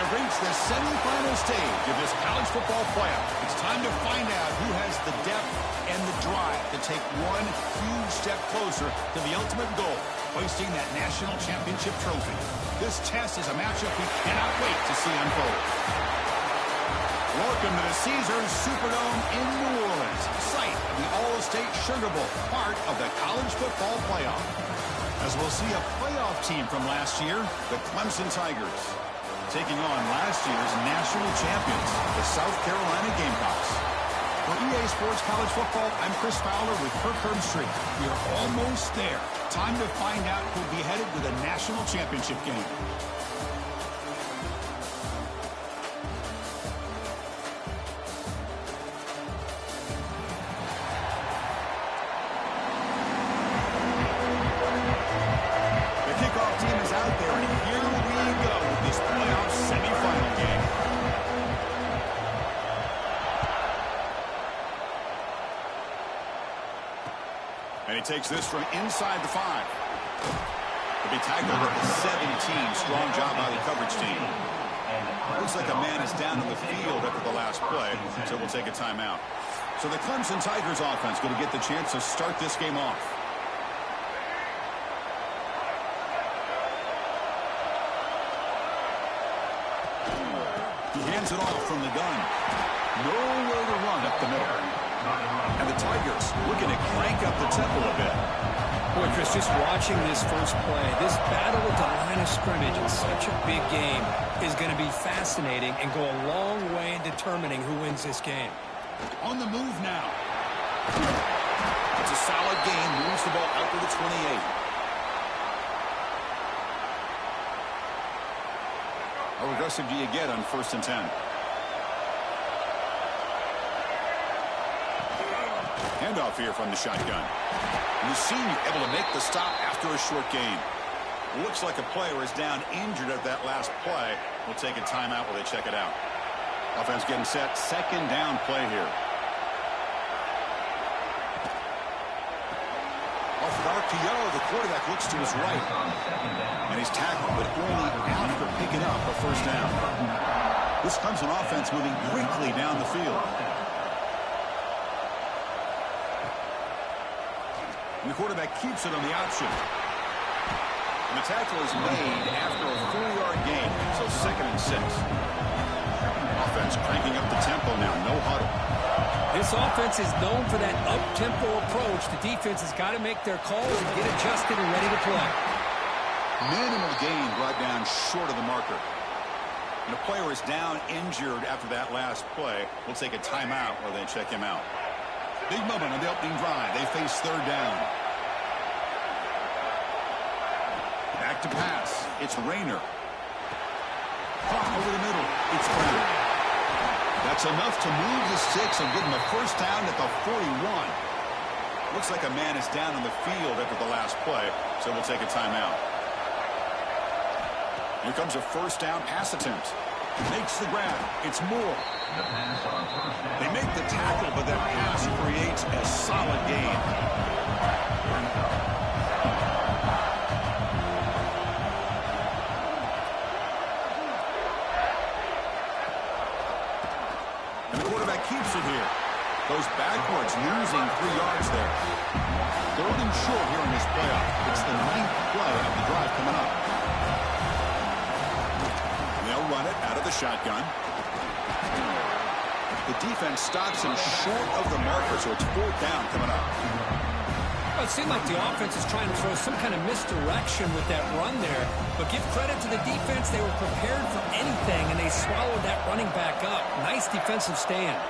have reached the semifinal stage of this college football playoff. It's time to find out who has the depth and the drive to take one huge step closer to the ultimate goal, hoisting that national championship trophy. This test is a matchup we cannot wait to see unfold. Welcome to the Caesars Superdome in New Orleans, site of the All-State Sugar Bowl, part of the college football playoff. As we'll see a playoff team from last year, the Clemson Tigers, taking on last year's national champions, the South Carolina Gamecocks. For EA Sports College Football, I'm Chris Fowler with Kirk Herbstreit. We're almost there. Time to find out who'll be headed to the national championship game. And he takes this from inside the 5. To be tackled at the 17. Strong job by the coverage team. Looks like a man is down in the field after the last play, so we'll take a timeout. So the Clemson Tigers offense going to get the chance to start this game off. He hands it off from the gun. Nowhere to run up the middle. And the Tigers looking to crank up the tempo a bit. Boy, Chris, just watching this first play, this battle at the line of scrimmage in such a big game is going to be fascinating and go a long way in determining who wins this game. On the move now. It's a solid game. Moves the ball out to the 28. How aggressive do you get on 1st and 10? Handoff here from the shotgun. And the senior able to make the stop after a short gain. Looks like a player is down injured at that last play. We'll take a timeout while they check it out. Offense getting set. 2nd down play here. Off the RPO, the quarterback looks to his right. And he's tackled, but only after picking up a 1st down. This Clemson offense moving quickly down the field. And the quarterback keeps it on the option. And the tackle is made after a 4-yard gain, so 2nd and 6. Offense cranking up the tempo now, no huddle. This offense is known for that up-tempo approach. The defense has got to make their calls and get adjusted and ready to play. Minimal gain brought down short of the marker. And the player is down injured after that last play. We'll take a timeout while they check him out. Big moment on the opening drive. They face 3rd down. Back to pass. It's Rayner. Caught over the middle. It's Brown. That's enough to move the sticks and give them a 1st down at the 41. Looks like a man is down on the field after the last play, so we'll take a timeout. Here comes a 1st down pass attempt. Makes the grab. It's Moore. They make the tackle, but that pass creates a solid gain. And the quarterback keeps it here. Goes backwards, losing 3 yards there. 3rd and short here in this playoff. It's the 9th play of the drive coming up. They'll run it out of the shotgun. The defense stops him short of the marker, so it's 4th down coming up. Well, it seemed like the offense is trying to throw some kind of misdirection with that run there. But give credit to the defense. They were prepared for anything, and they swallowed that running back up. Nice defensive stand.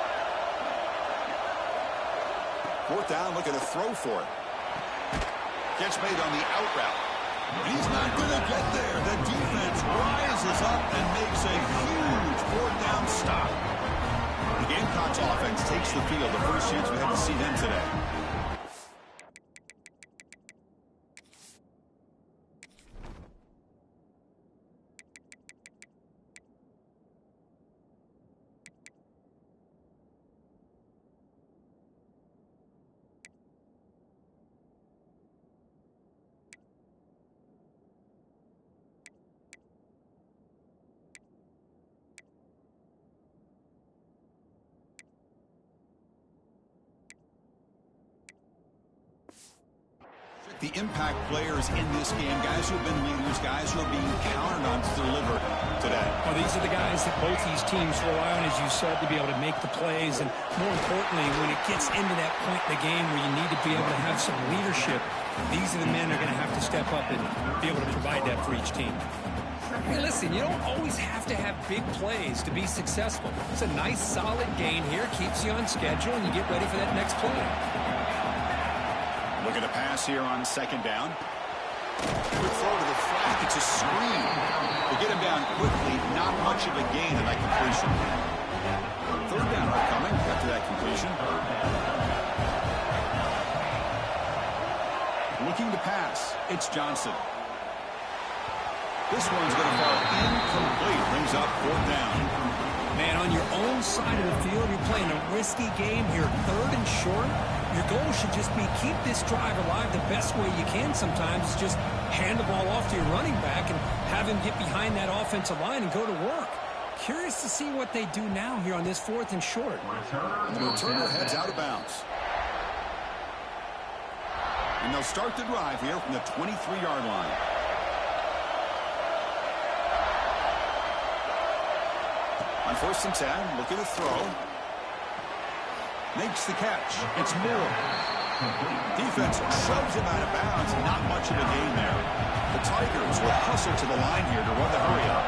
4th down, looking to throw for it. Catch made on the out route. He's not going to get there. The defense rises up and makes a huge 4th down stop. The Gamecocks offense takes the field. The first chance we have to see them today. the impact players in this game, guys who have been leaders, guys who are being counted on to deliver today? Well, these are the guys that both these teams rely on, as you said, to be able to make the plays. And more importantly, when it gets into that point in the game where you need to be able to have some leadership, these are the men that are going to have to step up and be able to provide that for each team. Hey, listen, you don't always have to have big plays to be successful. It's a nice, solid gain here, keeps you on schedule, and you get ready for that next play. Looking to pass here on second down. Good throw to the flat. It's a screen. They get him down quickly. Not much of a gain in that completion. Third down coming after that completion. Looking to pass. It's Johnson. This one's going to fall incomplete. Brings up fourth down. Man, on your own side of the field, you're playing a risky game here. Third and short. Your goal should just be keep this drive alive the best way you can sometimes. Is just hand the ball off to your running back and have him get behind that offensive line and go to work. Curious to see what they do now here on this fourth and short. The returner heads out of bounds. And they'll start the drive here from the 23-yard line. On 1st and 10, looking to throw. Makes the catch. It's Moore. Defense shoves him out of bounds. Not much of a gain there. The Tigers will hustle to the line here to run the hurry up.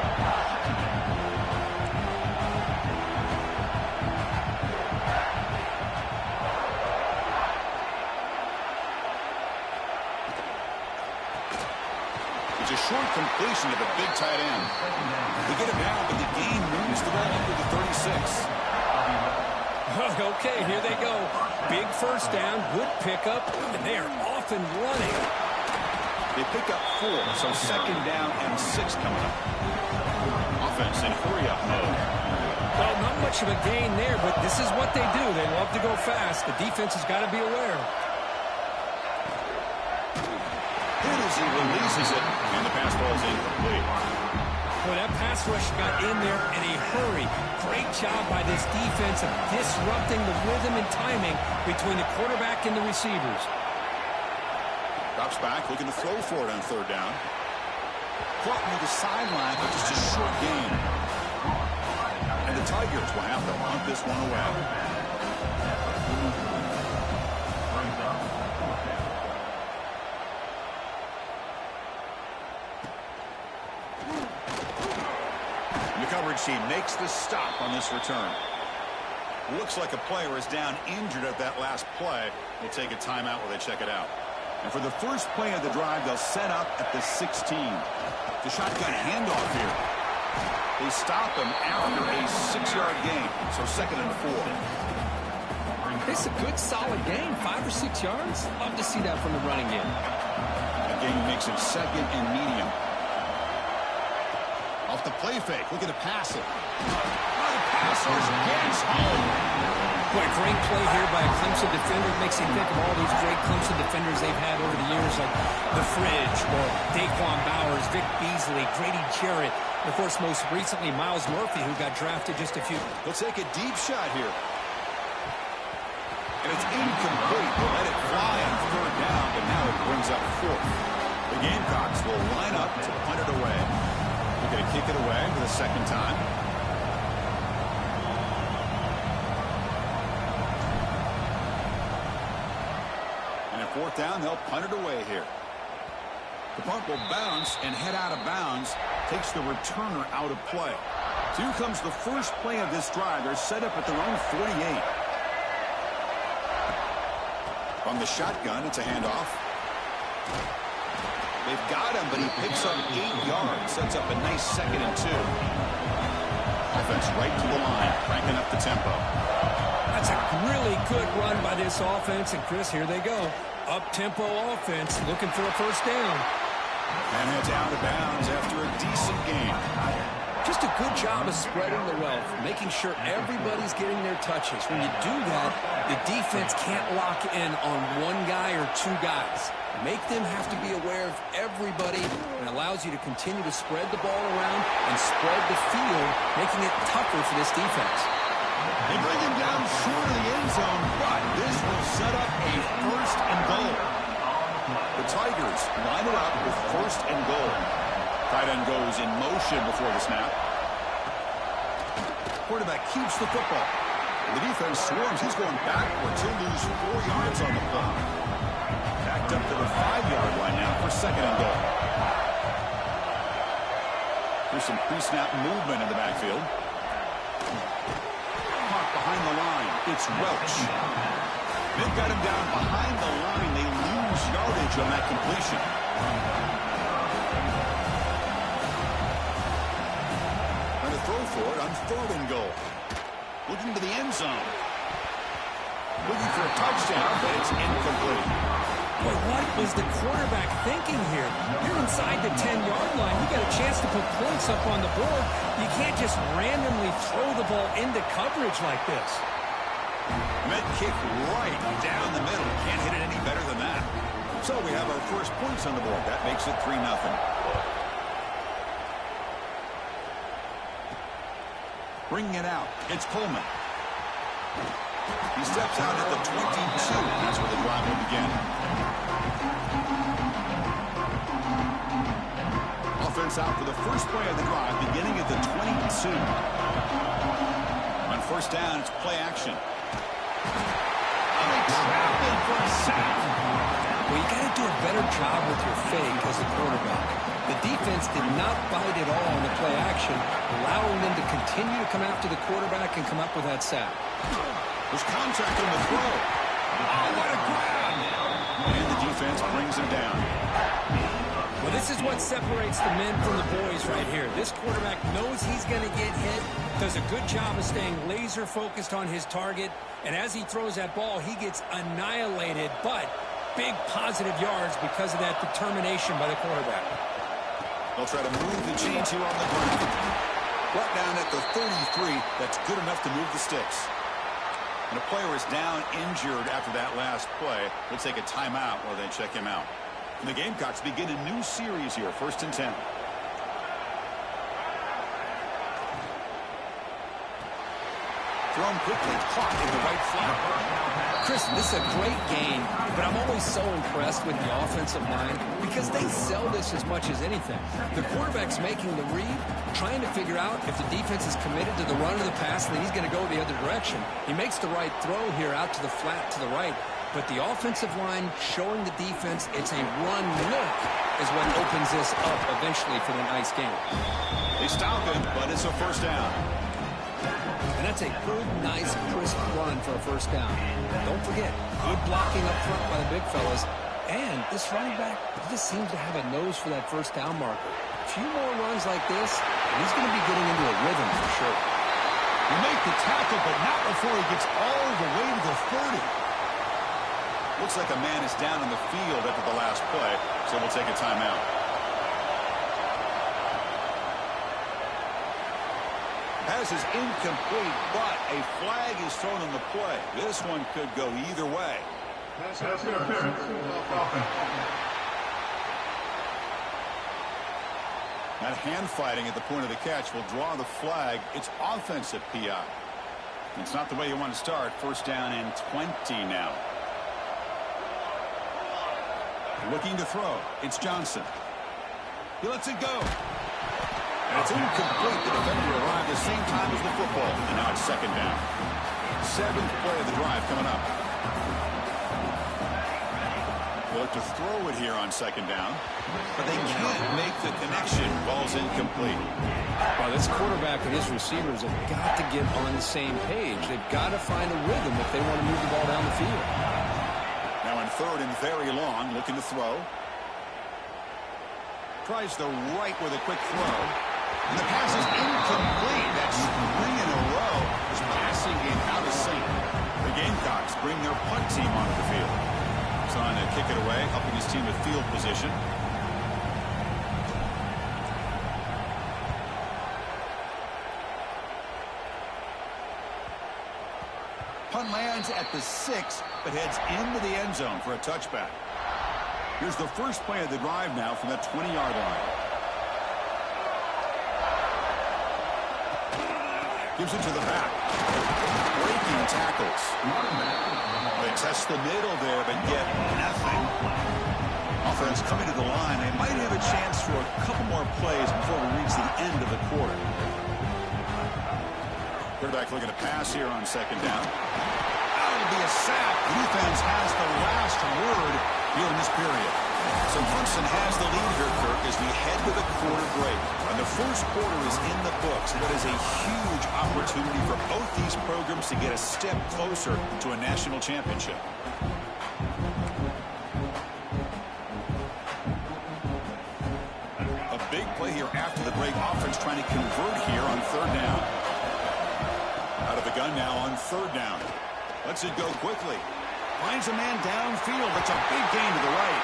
It's a short completion to the big tight end. They get him down, but the gain moves the ball into the 36. Okay, here they go. Big first down, good pickup, and they are off and running. They pick up 4, so second down and 6 coming up. Offense in hurry-up mode. Well, not much of a gain there, but this is what they do. They love to go fast. The defense has got to be aware. Hit as he releases it, and the pass ball is incomplete. Well, that pass rush got in there in a hurry. Great job by this defense of disrupting the rhythm and timing between the quarterback and the receivers. Drops back, looking to throw for it on third down. Caught near the sideline, but just a short gain. And the Tigers will have to punt this one away. The coverage team makes the stop on this return. Looks like a player is down injured at that last play. We'll take a timeout while they check it out. And for the first play of the drive, they'll set up at the 16. The shotgun handoff here. They stop him after a 6-yard gain. So second and 4. It's a good, solid gain. 5 or 6 yards. Love to see that from the running game. The gain makes it second and medium. Off the play fake, looking to pass it. The passers gets home. Boy, great play here by a Clemson defender. It makes you think of all these great Clemson defenders they've had over the years, like The Fridge, or Daquan Bowers, Vic Beasley, Grady Jarrett, and of course, most recently, Miles Murphy, who got drafted just a few. He'll take a deep shot here. And it's incomplete. They'll let it fly on third down, but now it brings up fourth. The Gamecocks will line up to punt it away. They're going to kick it away for the second time. And at fourth down, they'll punt it away here. The punt will bounce and head out of bounds. Takes the returner out of play. So here comes the first play of this drive. They're set up at their own 48. From the shotgun, it's a handoff. They've got him, but he picks up 8 yards. Sets up a nice second and 2. Offense right to the line, cranking up the tempo. That's a really good run by this offense. And, Chris, here they go. Up-tempo offense, looking for a first down. And heads out of bounds after a decent game. Just a good job of spreading the wealth, making sure everybody's getting their touches. When you do that, the defense can't lock in on one guy or 2 guys. Make them have to be aware of everybody, and allows you to continue to spread the ball around and spread the field, making it tougher for this defense. They bring him down short of the end zone, but this will set up a first and goal. The The Tigers line it up with first and goal. Tight end goes in motion before the snap. Quarterback keeps the football. The defense swarms. He's going backwards. He'll lose 4 yards on the play. Backed up to the 5-yard line now for second and goal. Here's some pre-snap movement in the backfield. Caught behind the line. It's Welch. They've got him down behind the line. They lose yardage on that completion. Trying to throw for it on third and goal. Looking to the end zone. Looking for a touchdown, but it's incomplete. Boy, what was the quarterback thinking here? You're inside the 10-yard line. You got a chance to put points up on the board. You can't just randomly throw the ball into coverage like this. Med kick right down the middle. Can't hit it any better than that. So we have our first points on the board. That makes it 3-0. Bringing it out. It's Coleman. He steps out at the 22. That's where the drive will begin. Offense out for the first play of the drive, beginning at the 22. On first down, it's play action. And they trap him for a sack. Well, you got to do a better job with your fake as a quarterback. The defense did not bite at all on the play action, allowing them to continue to come after the quarterback and come up with that sack. There's contact on the throw. Oh, what a grab! And the defense brings him down. Well, this is what separates the men from the boys right here. This quarterback knows he's going to get hit, does a good job of staying laser focused on his target, and as he throws that ball, he gets annihilated, but big positive yards because of that determination by the quarterback. They'll try to move the chains here on the ground. Brought down at the 33. That's good enough to move the sticks. And a player is down injured after that last play. We'll take a timeout while they check him out. And the Gamecocks begin a new series here, 1st and 10. Thrown quickly, caught in the right flat. Chris, this is a great game, but I'm always so impressed with the offensive line because they sell this as much as anything. The quarterback's making the read, trying to figure out if the defense is committed to the run or the pass, then he's going to go the other direction. He makes the right throw here out to the flat to the right, but the offensive line showing the defense it's a run look is what opens this up eventually for the nice game. They stop him, but it's a first down. And that's a good, nice, crisp run for a first down. Don't forget, good blocking up front by the big fellas. And this running back, he just seems to have a nose for that first down marker. A few more runs like this, and he's going to be getting into a rhythm for sure. He make the tackle, but not before he gets all the way to the 30. Looks like a man is down in the field after the last play, so we'll take a timeout. Pass is incomplete, but a flag is thrown on the play. This one could go either way. That hand fighting at the point of the catch will draw the flag. It's offensive PI. It's not the way you want to start. First down and 20 now. Looking to throw. It's Johnson. He lets it go. And it's incomplete. The defender arrived the same time as the football. And now it's second down. 7th play of the drive coming up. They look to throw it here on second down. But they can't make the connection. Ball's incomplete. Well, this quarterback and his receivers have got to get on the same page. They've got to find a rhythm if they want to move the ball down the field. Now in third and very long, looking to throw. Tries the right with a quick throw. And the pass is incomplete. That's 3 in a row. His passing game out of sync. The Gamecocks bring their punt team onto the field. Trying to kick it away, helping his team with field position. Punt lands at the 6, but heads into the end zone for a touchback. Here's the first play of the drive now from that 20-yard line. Gives it to the back. Breaking tackles. They test the middle there, but get nothing. plays before we reach the end of the quarter. Quarterback looking to pass here on second down. That'll be a sack. The defense has the last word here in this period. So Clemson has the lead here, Kirk, as we head to the quarter break. And the first quarter is in the books. That is a huge opportunity for both these programs to get a step closer to a national championship. A big play here after the break. Offense trying to convert here on third down. Out of the gun now on third down. Lets it go quickly. Finds a man downfield. That's a big gain to the right.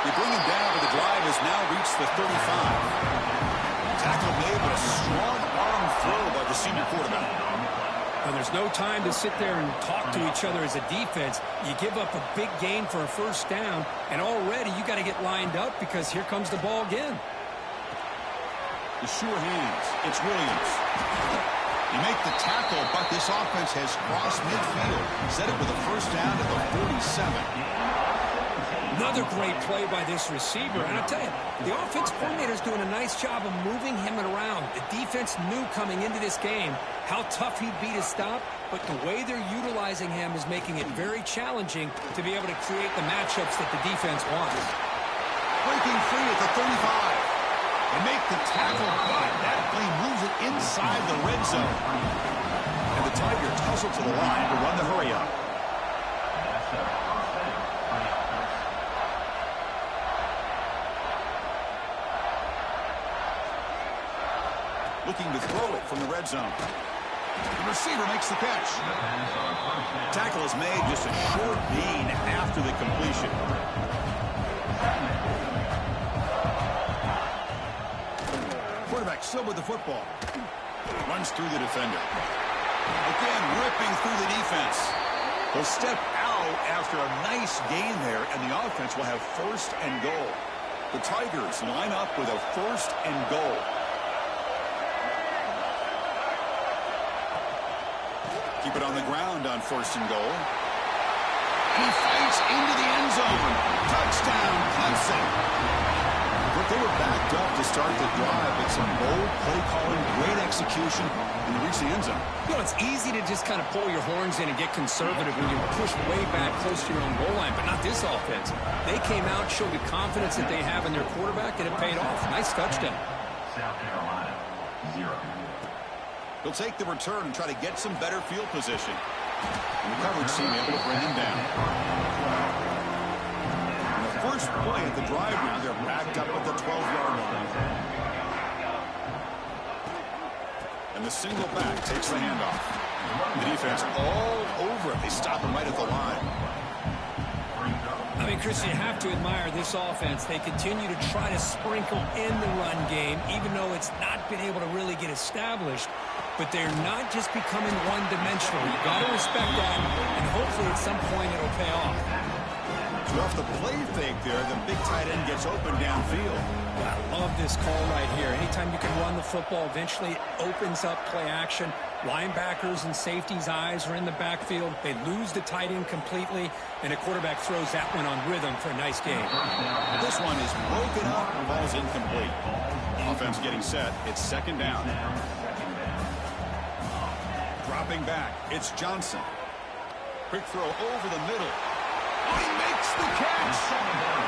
They bring him down, but the drive has now reached the 35. Tackle made, but a strong arm throw by the senior quarterback. Well, there's no time to sit there and talk to each other as a defense. You give up a big gain for a first down, and already you got to get lined up because here comes the ball again. The sure hands. It's Williams. You make the tackle, but this offense has crossed midfield. Set it with a first down at the 47. Another great play by this receiver. And I'll tell you, the offense coordinator is doing a nice job of moving him around. The defense knew coming into this game how tough he'd be to stop, but the way they're utilizing him is making it very challenging to be able to create the matchups that the defense wants. Breaking free at the 35. They make the tackle, but that play moves it inside the red zone. And the Tigers hustle to the line to run the hurry up. Looking to throw it from the red zone. The receiver makes the catch. Tackle is made, just a short gain after the completion. Quarterback still with the football. Runs through the defender. Again, ripping through the defense. He'll step out after a nice gain there, and the offense will have first and goal. The Tigers line up with a first and goal. Keep it on the ground on first and goal. And he fights into the end zone. Touchdown, Clemson. But they were backed up to start the drive, but some bold play calling, great execution, and reach the end zone. You know, it's easy to just kind of pull your horns in and get conservative when you push way back close to your own goal line, but not this offense. They came out, showed the confidence that they have in their quarterback, and it paid off. Nice touchdown. South Carolina, 0. He'll take the return and try to get some better field position. And the coverage team able to bring him down. And the first play at the drive now, they're backed up at the 12-yard line. And the single back takes the handoff. The defense all over it. They stop him right at the line. I mean, Chris, you have to admire this offense. They continue to try to sprinkle in the run game, even though it's not been able to really get established. But they're not just becoming one-dimensional. You've got to respect that, and hopefully at some point it'll pay off. So off the play fake there, the big tight end gets open downfield. I love this call right here. Anytime you can run the football, eventually it opens up play action. Linebackers and safeties' eyes are in the backfield. They lose the tight end completely, and a quarterback throws that one on rhythm for a nice game. This one is broken up and ball's incomplete. Offense getting set. It's second down. Dropping back, it's Johnson. Quick throw over the middle. Oh, he makes the catch.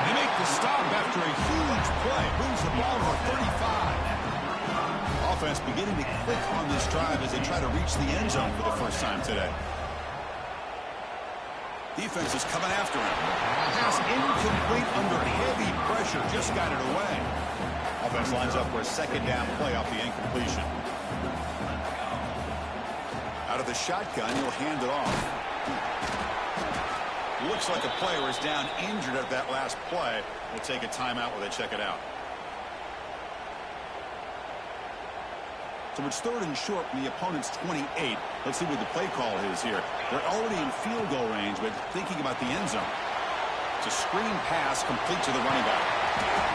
They make the stop after a huge play. Moves the ball to the 35. Offense beginning to click on this drive as they try to reach the end zone for the first time today. Defense is coming after him. Pass incomplete under heavy pressure. Just got it away. Offense lines up for a second down play off the incompletion. Out of the shotgun, he'll hand it off. Looks like a player is down injured at that last play. We'll take a timeout while they check it out. So it's third and short from the opponent's 28. Let's see what the play call is here. They're already in field goal range, but thinking about the end zone. It's a screen pass complete to the running back.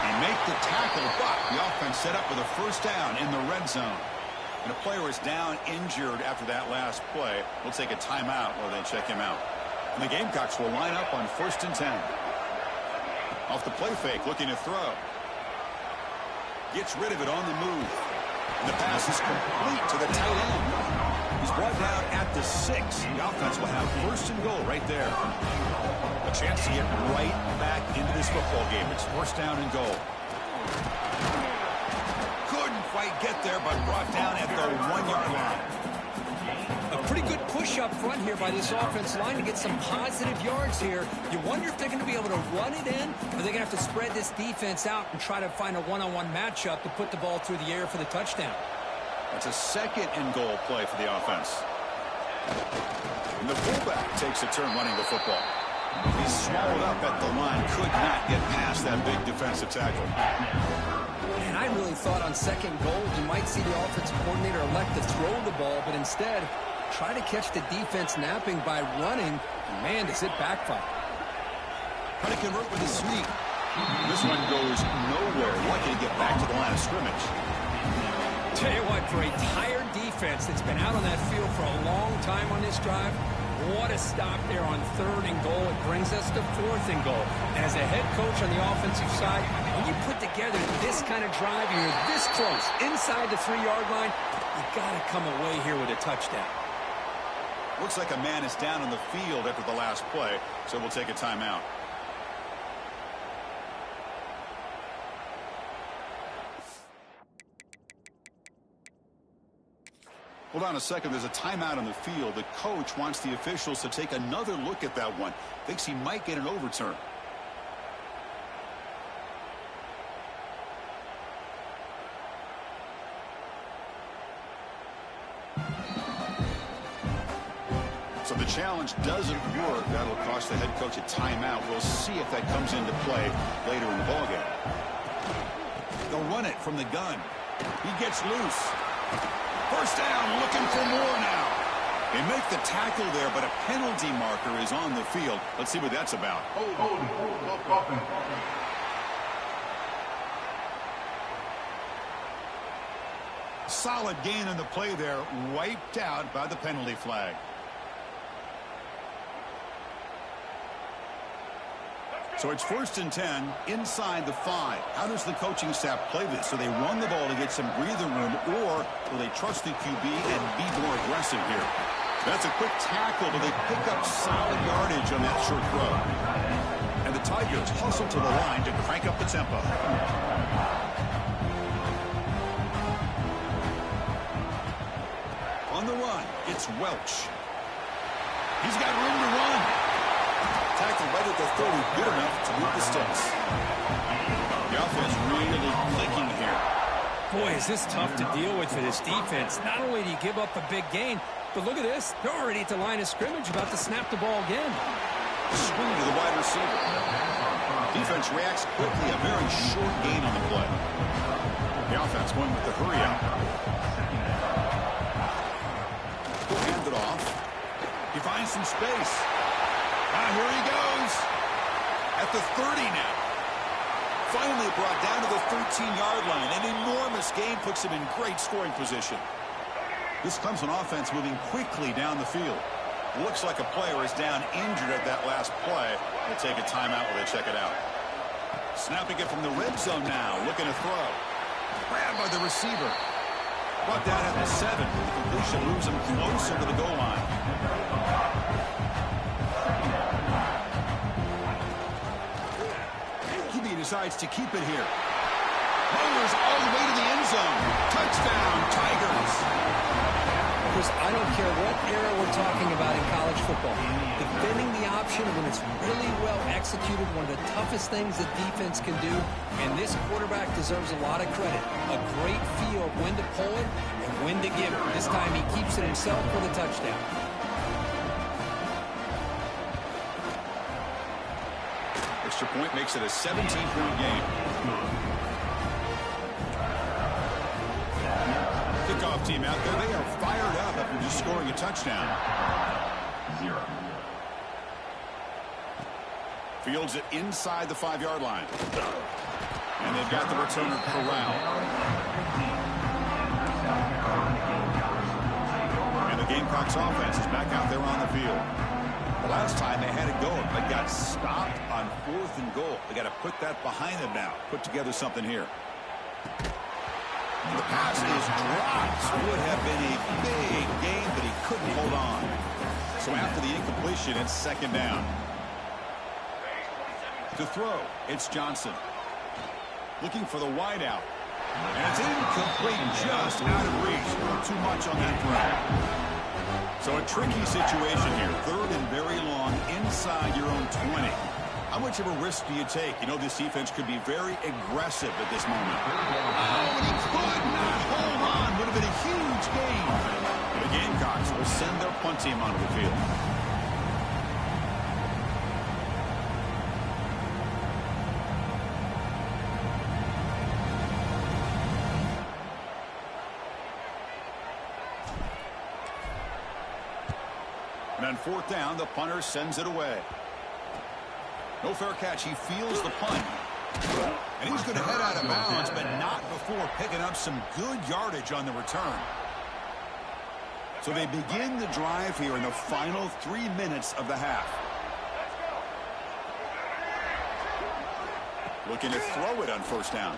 They make the tackle, but the offense set up with a first down in the red zone. And a player is down injured after that last play. We'll take a timeout while they check him out. And the Gamecocks will line up on first and 10. Off the play fake, looking to throw. Gets rid of it on the move. And the pass is complete to the tight end. He's brought down at the 6. The offense will have first and goal right there. A chance to get right back into this football game. It's first down and goal. Couldn't quite get there, but brought down at the 1-yard line. A pretty good push up front here by this offense line to get some positive yards here. You wonder if they're going to be able to run it in, or they're going to have to spread this defense out and try to find a one-on-one matchup to put the ball through the air for the touchdown. That's a second and goal play for the offense. And the fullback takes a turn running the football. He's swallowed up at the line, could not get past that big defensive tackle. And I really thought on second goal you might see the offensive coordinator elect to throw the ball, but instead try to catch the defense napping by running. Man, does it backfire. Try to convert with a sneak. This one goes nowhere. Lucky to get back to the line of scrimmage. Tell you what, for a tired defense that's been out on that field for a long time on this drive, what a stop there on third and goal. It brings us to fourth and goal. And as a head coach on the offensive side, when you put together this kind of drive and you're this close inside the 3-yard line, you got to come away here with a touchdown. Looks like a man is down on the field after the last play, so we'll take a timeout. Hold on a second. There's a timeout on the field. The coach wants the officials to take another look at that one. Thinks he might get an overturn. So the challenge doesn't work. That'll cost the head coach a timeout. We'll see if that comes into play later in the ballgame. They'll run it from the gun. He gets loose. First down, looking for more now. They make the tackle there, but a penalty marker is on the field. Let's see what that's about. Solid gain on the play there, wiped out by the penalty flag. So it's first and 10 inside the 5. How does the coaching staff play this? So they run the ball to get some breathing room, or will they trust the QB and be more aggressive here? That's a quick tackle, but they pick up solid yardage on that short throw. And the Tigers hustle to the line to crank up the tempo. On the run, it's Welch. He's got room to run. Tackled right at the 30, good enough to move the sticks. The offense really clicking here. Boy, is this tough to deal with for this defense. Not only do you give up a big gain, but look at this. They're already at the line of scrimmage, about to snap the ball again. Swing to the wide receiver. Defense reacts quickly, a very short gain on the play. The offense going with the hurry out. He'll hand it off. He finds some space. Here he goes. At the 30 now. Finally brought down to the 13-yard line. An enormous gain puts him in great scoring position. This Clemson offense moving quickly down the field. Looks like a player is down injured at that last play. They'll take a timeout while they check it out. Snapping it from the red zone now. Looking to throw. Grabbed by the receiver. Brought down at the 7. The completion moves him closer to the goal line. Decides to keep it here. Motors all the way to the end zone. Touchdown, Tigers. Because I don't care what era we're talking about in college football. Defending the option when it's really well executed, one of the toughest things that defense can do, and this quarterback deserves a lot of credit. A great feel of when to pull it and when to give it. This time he keeps it himself for the touchdown. Extra point makes it a 17-point game. Kickoff team out there. They are fired up after just scoring a touchdown. 0. Fields it inside the 5-yard line. And they've got the returner corralled. And the Gamecocks offense is back out there on the field. Last time they had it going, but got stopped on 4th and goal. They got to put that behind them now. Put together something here. The pass is dropped. Would have been a big gain, but he couldn't hold on. So after the incompletion, it's second down. To throw, it's Johnson. Looking for the wide out. And it's incomplete, just out of reach. Too much on that throw. So a tricky situation here. Third and very long inside your own 20. How much of a risk do you take? You know this defense could be very aggressive at this moment. Oh, and he could not hold on. Would have been a huge gain. The Gamecocks will send their punt team onto the field. And on fourth down, the punter sends it away. No fair catch. He feels the punt. And he's going to head out of bounds, but not before picking up some good yardage on the return. So they begin the drive here in the final 3 minutes of the half. Looking to throw it on first down.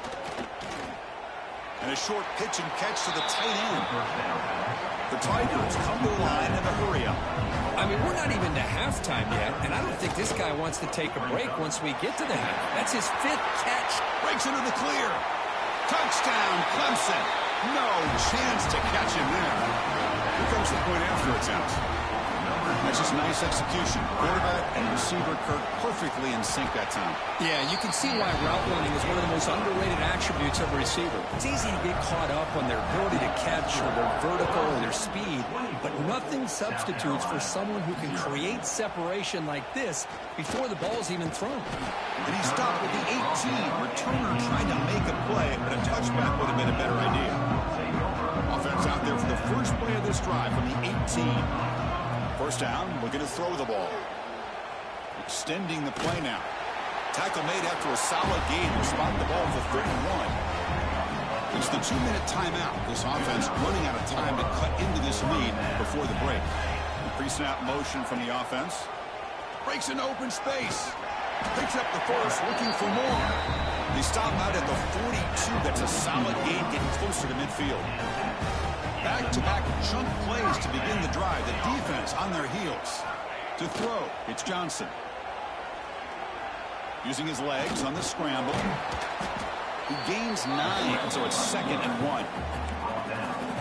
And a short pitch and catch to the tight end. The Tigers come to the line in a hurry up. I mean, we're not even to halftime yet, and I don't think this guy wants to take a break once we get to the half. That's his 5th catch. Breaks into the clear. Touchdown, Clemson. No chance to catch him there. Here comes the point after attempt. That's just nice execution. Quarterback and receiver Kirk perfectly in sync that time. Yeah, you can see why route running is one of the most underrated attributes of a receiver. It's easy to get caught up on their ability to catch or their vertical or their speed, but nothing substitutes for someone who can create separation like this before the ball's even thrown. And he stopped with the 18. Returner trying to make a play, but a touchback would have been a better idea. Offense out there for the first play of this drive from the 18. First down, looking to throw the ball. Extending the play now. Tackle made after a solid gain. They spot the ball for 31. It's the 2-minute timeout. This offense running out of time to cut into this lead before the break. Pre-snap motion from the offense. Breaks into open space. Picks up the first, looking for more. They stop out at the 42. That's a solid gain, getting closer to midfield. Back-to-back chunk plays to begin the drive. The defense on their heels. To throw, it's Johnson. Using his legs on the scramble. He gains 9, so it's 2nd and 1.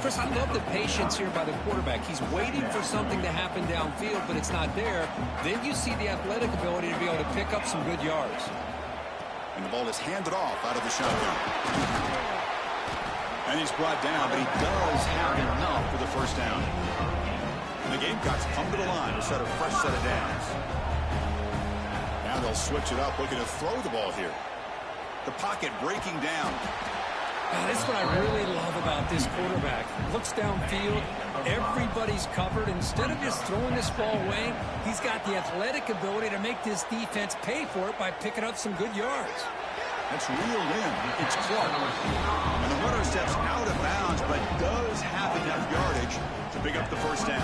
Chris, I love the patience here by the quarterback. He's waiting for something to happen downfield, but it's not there. Then you see the athletic ability to be able to pick up some good yards. And the ball is handed off out of the shotgun. And he's brought down, but he does have enough for the first down. And the Gamecocks come to the line to set a fresh set of downs. Now they'll switch it up, looking to throw the ball here. The pocket breaking down. That's what I really love about this quarterback. Looks downfield, everybody's covered. Instead of just throwing this ball away, he's got the athletic ability to make this defense pay for it by picking up some good yards. That's reeled in. It's Clark. And the runner steps out of bounds, but does have enough yardage to pick up the first down.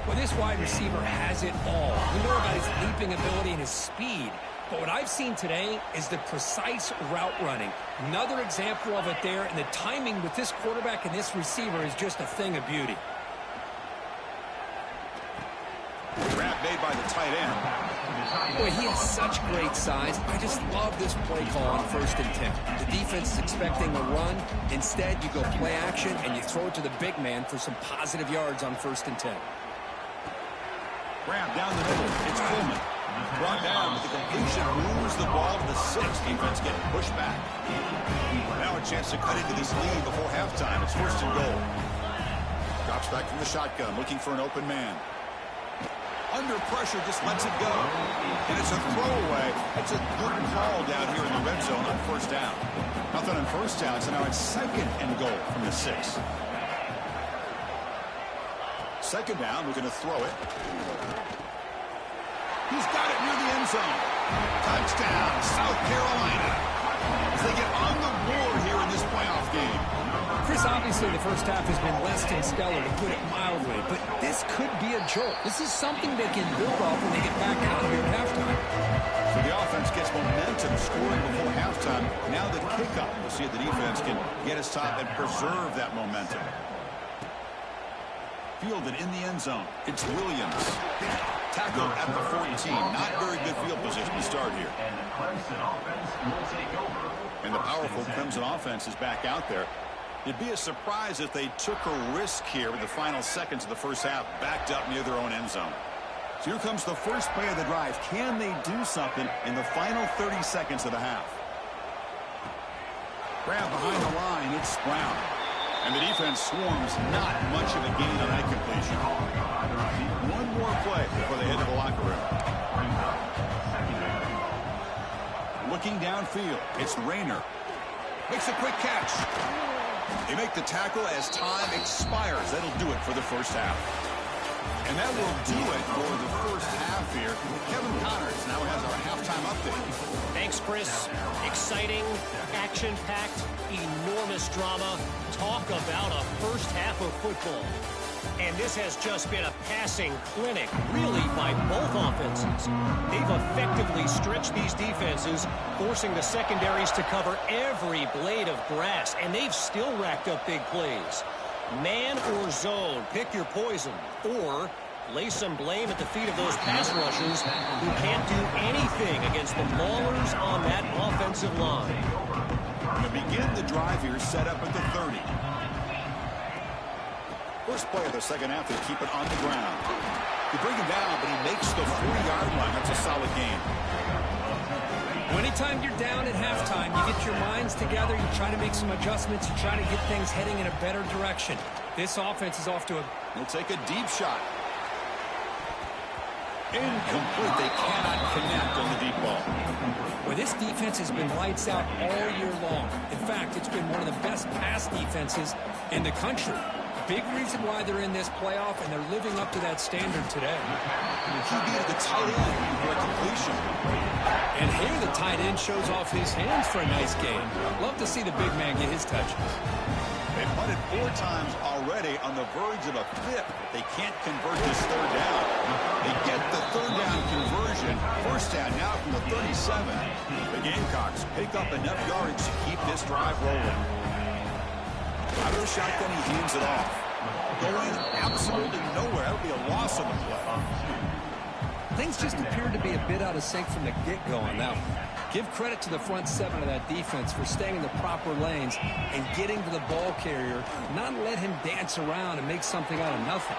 Well, this wide receiver has it all. We know about his leaping ability and his speed. But what I've seen today is the precise route running. Another example of it there, and the timing with this quarterback and this receiver is just a thing of beauty. Grab made by the tight end. Boy, he has such great size. I just love this play call on 1st and 10. The defense is expecting a run. Instead, you go play action, and you throw it to the big man for some positive yards on 1st and 10. Grab down the middle. It's Coleman. Brought down, but the completion moves the ball to the 6. Defense getting pushed back. Now a chance to cut into this lead before halftime. It's 1st and goal. Drops back from the shotgun, looking for an open man. Under pressure, just lets it go. And it's a throwaway. That's a good call down here in the red zone on 1st down. Nothing on 1st down, so now it's 2nd and goal from the 6. 2nd down, we're going to throw it. He's got it near the end zone. Touchdown, South Carolina. As they get on the board here in this playoff game. Chris, obviously the first half has been less than stellar, to put it mildly, but this could be a jolt. This is something they can build off when they get back out here at halftime. So the offense gets momentum scoring before halftime. Now the kickoff. We'll see if the defense can get a stop and preserve that momentum. Fielded in the end zone. It's Williams. Tackled at the 14. Not very good field position to start here. And the Clemson offense will take over. And the powerful Clemson offense is back out there. It'd be a surprise if they took a risk here in the final seconds of the first half, backed up near their own end zone. So here comes the first play of the drive. Can they do something in the final 30 seconds of the half? Grab behind the line. It's Brown. And the defense swarms. Not much of a gain on that completion. One more play before they head to the locker room. Looking downfield. It's Rayner. Makes a quick catch. They make the tackle as time expires. That'll do it for the first half. And that will do it for the first half here. Kevin Connors now has our halftime update. Thanks, Chris. Exciting, action-packed, enormous drama. Talk about a first half of football. And this has just been a passing clinic, really, by both offenses. They've effectively stretched these defenses, forcing the secondaries to cover every blade of grass, and they've still racked up big plays. Man or zone, pick your poison, or lay some blame at the feet of those pass rushers who can't do anything against the maulers on that offensive line. To begin the drive here, set up at the 30. First play of the second half, they keep it on the ground. You bring him down, but he makes the 40-yard line. That's a solid gain. Anytime you're down at halftime, you get your minds together, you try to make some adjustments, you try to get things heading in a better direction. This offense is off to a... They'll take a deep shot. Incomplete. They cannot connect on the deep ball. Well, this defense has been lights out all year long. In fact, it's been one of the best pass defenses in the country. Big reason why they're in this playoff, and they're living up to that standard today. The QB at the tight end for a completion. And here the tight end shows off his hands for a nice game. Love to see the big man get his touches. They've punted 4 times already, on the verge of a 5th. They can't convert this third down. They get the third down conversion. First down now from the 37. The Gamecocks pick up enough yardage to keep this drive rolling. Out of the shotgun, he hands it off. Going absolutely nowhere. That would be a loss of the play. Things just appeared to be a bit out of sync from the get-go on that one. Give credit to the front 7 of that defense for staying in the proper lanes and getting to the ball carrier, not let him dance around and make something out of nothing.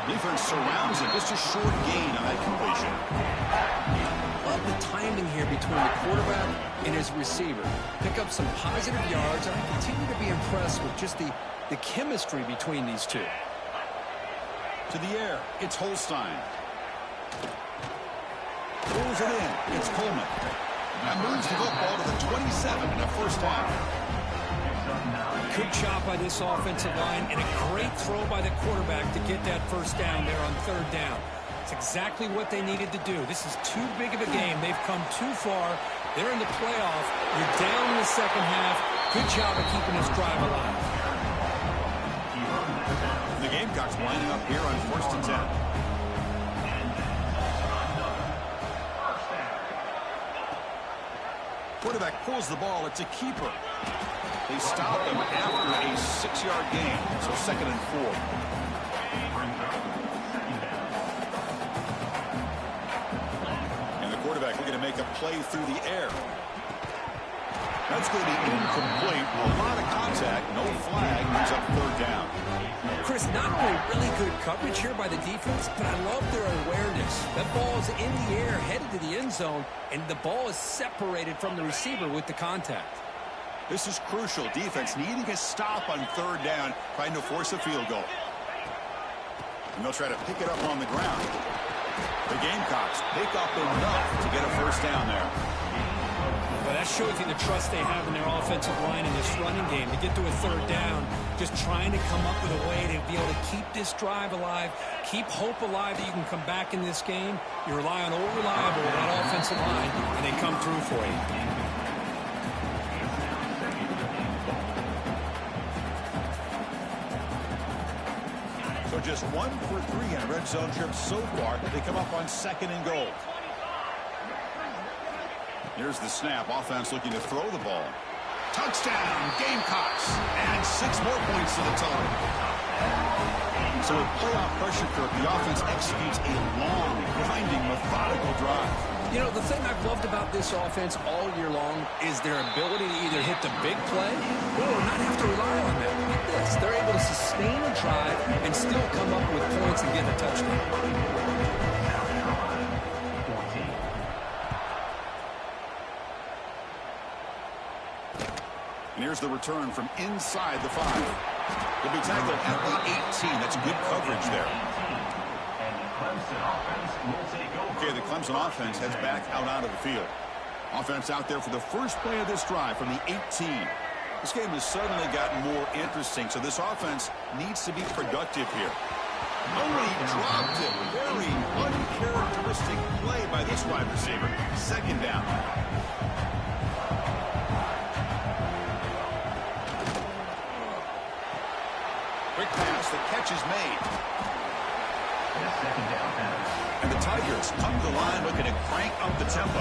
Defense surrounds him. Just a short gain on that completion. Love the timing here between the quarterback and his receiver. Pick up some positive yards, and I continue to be impressed with just the chemistry between these two. To the air, it's Holstein. Pulls it in. It's Coleman. That moves the football to the 27 in the first half. Good job by this offensive line, and a great throw by the quarterback to get that first down there on third down. It's exactly what they needed to do. This is too big of a game. They've come too far. They're in the playoff. You're down in the second half. Good job of keeping this drive alive. The Gamecocks lining up here on 1st and 10. Quarterback pulls the ball. It's a keeper. They stop him after a 6-yard gain. So 2nd and 4. And the quarterback looking to make a play through the air. That's going to be incomplete. A lot of contact. No flag. Moves up 3rd down. Chris, not only really good coverage here by the defense, but I love their awareness. That ball is in the air, headed to the end zone, and the ball is separated from the receiver with the contact. This is crucial. Defense needing a stop on 3rd down, trying to force a field goal. And they'll try to pick it up on the ground. The Gamecocks pick up enough to get a first down there. Well, that shows you the trust they have in their offensive line in this running game. To get to a 3rd down, just trying to come up with a way to be able to keep this drive alive, keep hope alive that you can come back in this game. You rely on old reliable with that offensive line, and they come through for you. So just 1 for 3 on red zone trips so far. They come up on 2nd and goal. Here's the snap. Offense looking to throw the ball. Touchdown, Gamecocks. And 6 more points to the total. So with playoff pressure curve, the offense executes a long, grinding, methodical drive. You know, the thing I've loved about this offense all year long is their ability to either hit the big play or not have to rely on that. Look at this. They're able to sustain a drive and still come up with points and get a touchdown. And here's the return from inside the 5. He'll be tackled at the 18. That's good coverage there. Okay, the Clemson offense heads back out onto the field. Offense out there for the first play of this drive from the 18. This game has suddenly gotten more interesting, so this offense needs to be productive here. Oh, he dropped it. Very uncharacteristic play by this wide receiver. Second down. Quick pass, the catch is made. And the Tigers come to the line looking to crank up the tempo.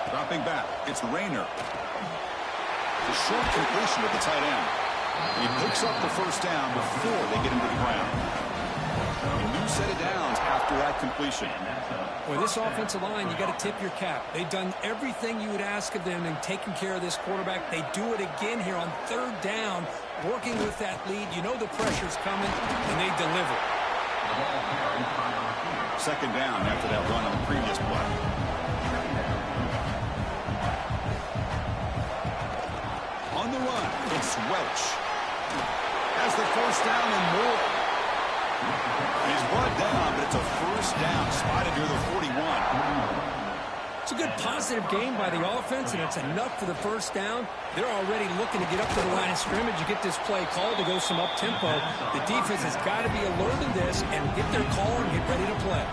Dropping back, it's Rayner. The short completion of the tight end. He picks up the first down before they get him to the ground. A new set of downs after that completion. Well, this offensive line, you got to tip your cap. They've done everything you would ask of them in taking care of this quarterback. They do it again here on third down, working with that lead. You know the pressure's coming, and they deliver. Second down after that run on the previous play. On the run, it's Welch. Has the first down and more. He's brought down, but it's a first down, spotted near the 41. It's a good positive game by the offense, and it's enough for the first down. They're already looking to get up to the line of scrimmage and get this play called to go some up-tempo. The defense has got to be alert to this and get their call and get ready to play.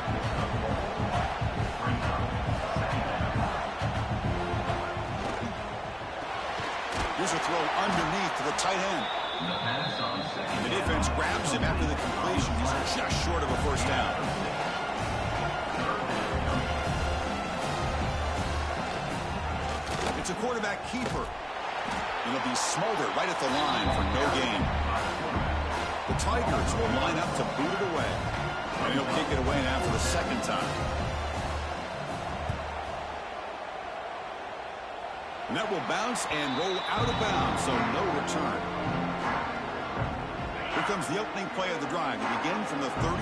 Here's a throw underneath to the tight end. The defense grabs him after the completion. He's just short of a first down. It's a quarterback keeper. It'll be Smolder right at the line for no gain. The Tigers will line up to boot it away. And he'll kick it away now for the second time. And that will bounce and roll out of bounds, so no return. Here comes the opening play of the drive to begin from the 33.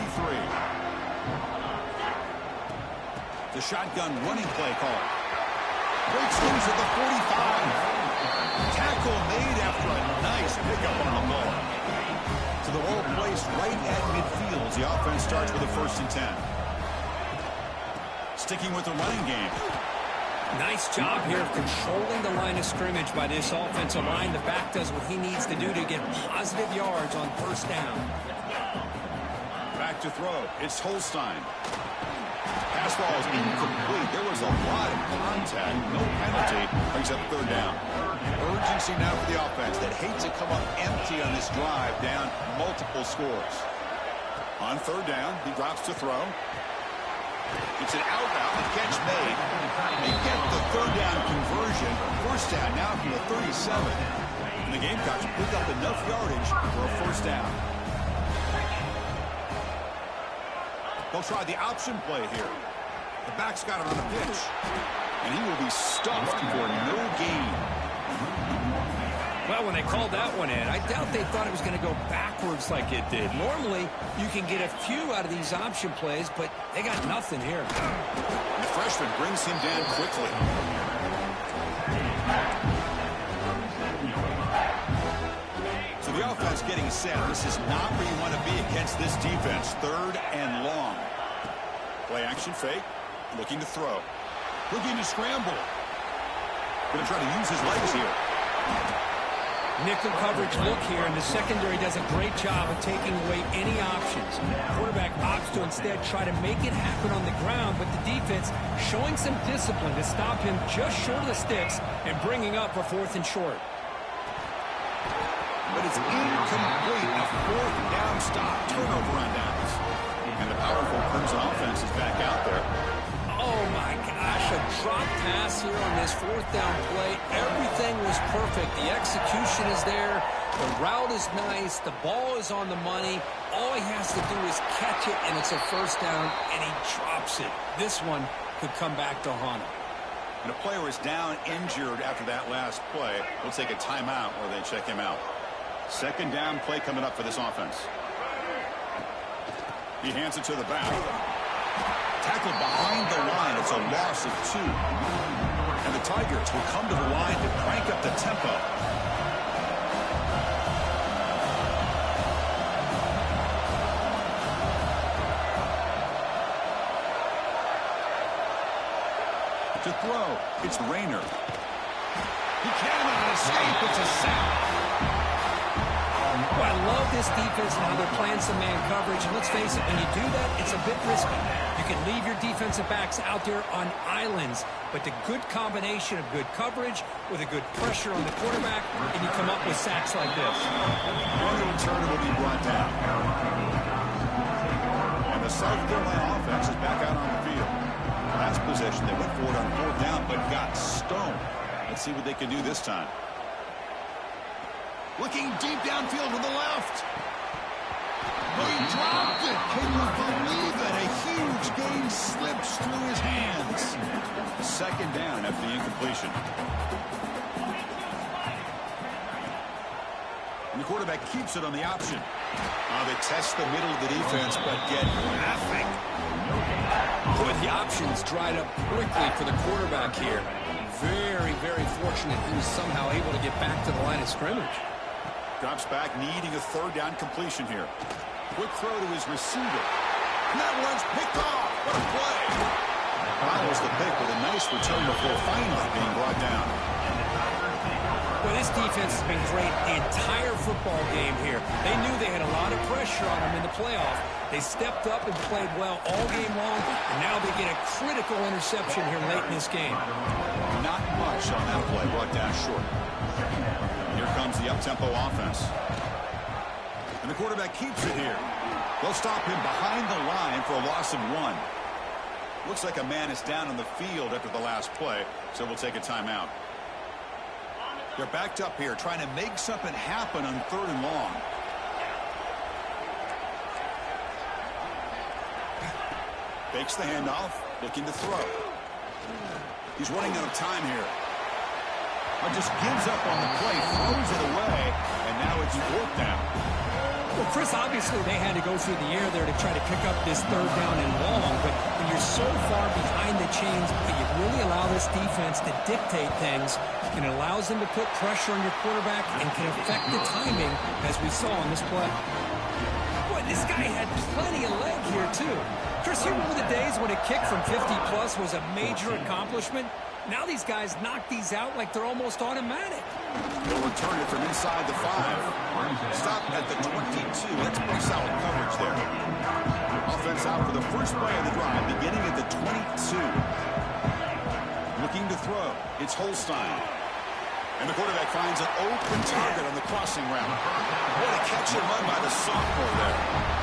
The shotgun running play call. Breaks loose at the 45. Tackle made after a nice pickup on the ball. To the ball placed right at midfield as the offense starts with a 1st and 10. Sticking with the running game. Nice job here of controlling the line of scrimmage by this offensive line. The back does what he needs to do to get positive yards on first down. Back to throw. It's Holstein. Pass ball is incomplete. There was a lot of contact. No penalty. Brings up third down. Urgency now for the offense that hates to come up empty on this drive, down multiple scores. On third down, he drops to throw. It's an out-route. The catch made. They get the third down conversion. First down now from the 37. And the Gamecocks pick up enough yardage for a first down. They'll try the option play here. The back's got it on the pitch. And he will be stuffed for no gain. Well, when they called that one in, I doubt they thought it was going to go backwards like it did. Normally, you can get a few out of these option plays, but they got nothing here. The freshman brings him down quickly. So the offense getting set. This is not where you want to be against this defense. Third and long. Play action fake. Looking to throw. Looking to scramble. Going to try to use his legs here. Nickel coverage look here, and the secondary does a great job of taking away any options. Quarterback opts to instead try to make it happen on the ground, but the defense showing some discipline to stop him just short of the sticks and bringing up a 4th and short. but it's incomplete. A fourth down stop. Turnover on downs. And the powerful Clemson offense is back out there. Oh, my gosh, a drop pass here on this fourth down play. Everything was perfect. The execution is there. The route is nice. The ball is on the money. All he has to do is catch it, and it's a first down, and he drops it. This one could come back to haunt him. And a player is down injured after that last play. We'll take a timeout where they check him out. Second down play coming up for this offense. He hands it to the back. Tackled behind the line. It's a loss of 2. And the Tigers will come to the line to crank up the tempo. To throw, it's Rayner. He cannot escape. It's a sack. Well, I love this defense and how they're playing some man coverage. And let's face it, when you do that, it's a bit risky. You can leave your defensive backs out there on islands, but the good combination of good coverage with a good pressure on the quarterback, and you come up with sacks like this. And the returner will be brought down. And the South Carolina offense is back out on the field. Last possession, they went for it on fourth down, but got stoned. Let's see what they can do this time. Looking deep downfield to the left. He dropped it. Can you believe it? A huge gain slips through his hands. Second down after the incompletion. And the quarterback keeps it on the option. They test the middle of the defense, but get nothing. Boy, the options dried up quickly for the quarterback here. Very, very fortunate he was somehow able to get back to the line of scrimmage. Drops back, needing a third down completion here. Quick throw to his receiver. And that one's picked off. What a play. Follows the pick with a nice return before finally being brought down. Well, this defense has been great the entire football game here. They knew they had a lot of pressure on them in the playoff. They stepped up and played well all game long, and now they get a critical interception here late in this game. Not much on that play, brought down short. Here comes the up-tempo offense. And the quarterback keeps it here. They'll stop him behind the line for a loss of 1. Looks like a man is down on the field after the last play, so we'll take a timeout. They're backed up here, trying to make something happen on third and long. Fakes the handoff, looking to throw. He's running out of time here. Just gives up on the play, throws it away, and now it's fourth down. Well, Chris, obviously they had to go through the air there to try to pick up this third down and long, but when you're so far behind the chains, you really allow this defense to dictate things, and it allows them to put pressure on your quarterback and can affect the timing, as we saw on this play. Boy, this guy had plenty of leg here, too. Chris, you remember the days when a kick from 50-plus was a major accomplishment? Now these guys knock these out like they're almost automatic. They'll return it from inside the 5. Stop at the 22. That's pretty solid coverage there. Offense out for the first play of the drive, beginning at the 22. Looking to throw. It's Holstein. And the quarterback finds an open target on the crossing route. What a catch and run by the sophomore there.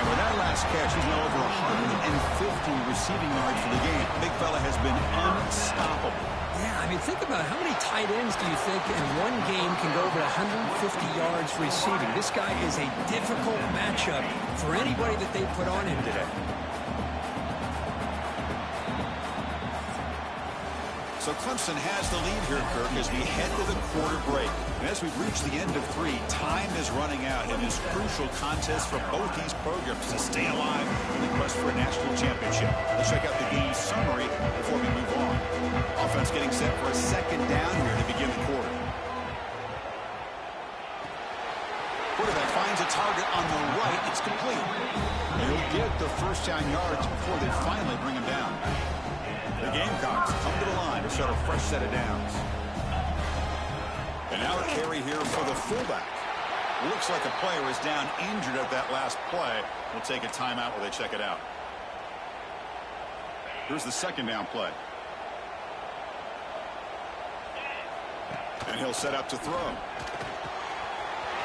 And with that last catch, he's now over 150 receiving yards for the game. Big fella has been unstoppable. Yeah, I mean, think about it. How many tight ends do you think in one game can go over 150 yards receiving? This guy is a difficult matchup for anybody that they put on him today. So Clemson has the lead here, Kirk, as we head to the quarter break. And as we've reached the end of 3, time is running out in this crucial contest for both these programs to stay alive in the quest for a national championship. Let's check out the game summary before we move on. Offense getting set for a second down here to begin the quarter. Quarterback finds a target on the right. It's complete. And he'll get the first down yards before they finally bring him down. The Gamecocks come to the line to start a fresh set of downs. And now a carry here for the fullback. Looks like a player is down injured at that last play. We'll take a timeout where they check it out. Here's the second down play. And he'll set up to throw.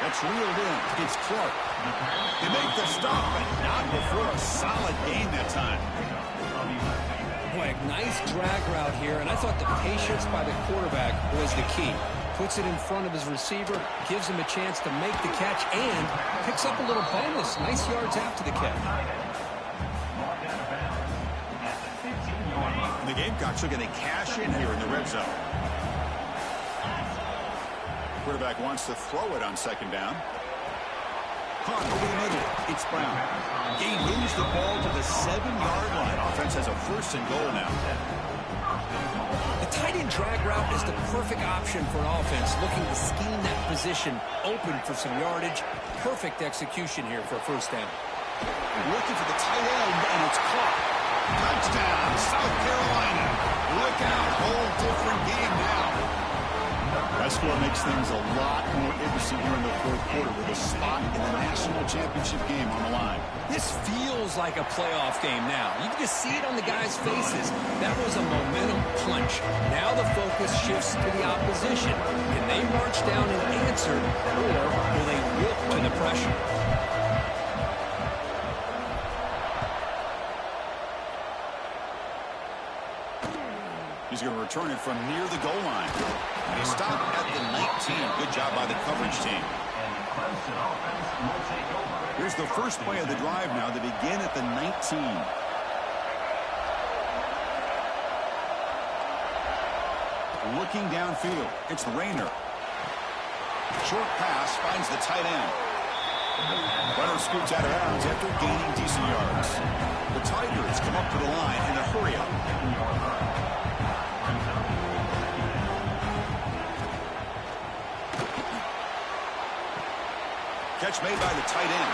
That's reeled in. It's Clark. They make the stop, but not before a solid gain that time. Boy, a nice drag route here, and I thought the patience by the quarterback was the key. Puts it in front of his receiver, gives him a chance to make the catch, and picks up a little bonus. Nice yards after the catch. The Gamecocks are going to cash in here in the red zone. Quarterback wants to throw it on second down. Caught over the middle. It's Brown. He moves the ball to the 7-yard line. Offense has a first and goal now. The tight end drag route is the perfect option for an offense looking to scheme that position open for some yardage. Perfect execution here for a first down. Looking for the tight end, and it's caught. Touchdown, South Carolina. Look out, whole different game now. That score makes things a lot more interesting here in the fourth quarter with a spot in the national championship game on the line. This feels like a playoff game now. You can just see it on the guys' faces. That was a momentum punch. Now the focus shifts to the opposition. Can they march down and answer, or will they wilt to the pressure? He's going to return it from near the goal line. And he stopped at the 19. Good job by the coverage team. Here's the first play of the drive now to begin at the 19. Looking downfield. It's Rayner. Short pass finds the tight end. Runner scoots out of bounds after gaining decent yards. The Tigers come up to the line in a hurry-up. Catch made by the tight end.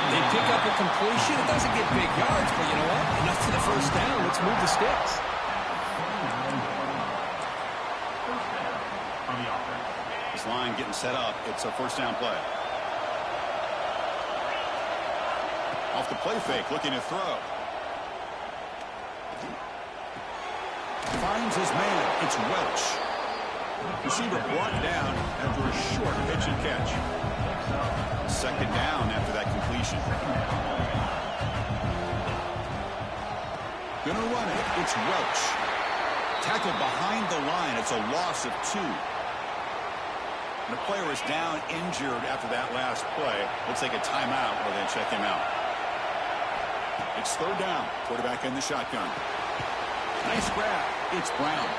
They pick up a completion. It doesn't get big yards, but you know what? Enough for the first down. Let's move the sticks. This line getting set up. It's a first down play. Off the play fake, looking to throw. Finds his man. It's Welch. Receiver brought down after a short pitch and catch. Second down after that completion. Gonna run it. It's Welch. Tackled behind the line. It's a loss of 2. And the player is down injured after that last play. Let's take a timeout while they check him out. It's third down. Quarterback in the shotgun. Nice grab. It's Brown.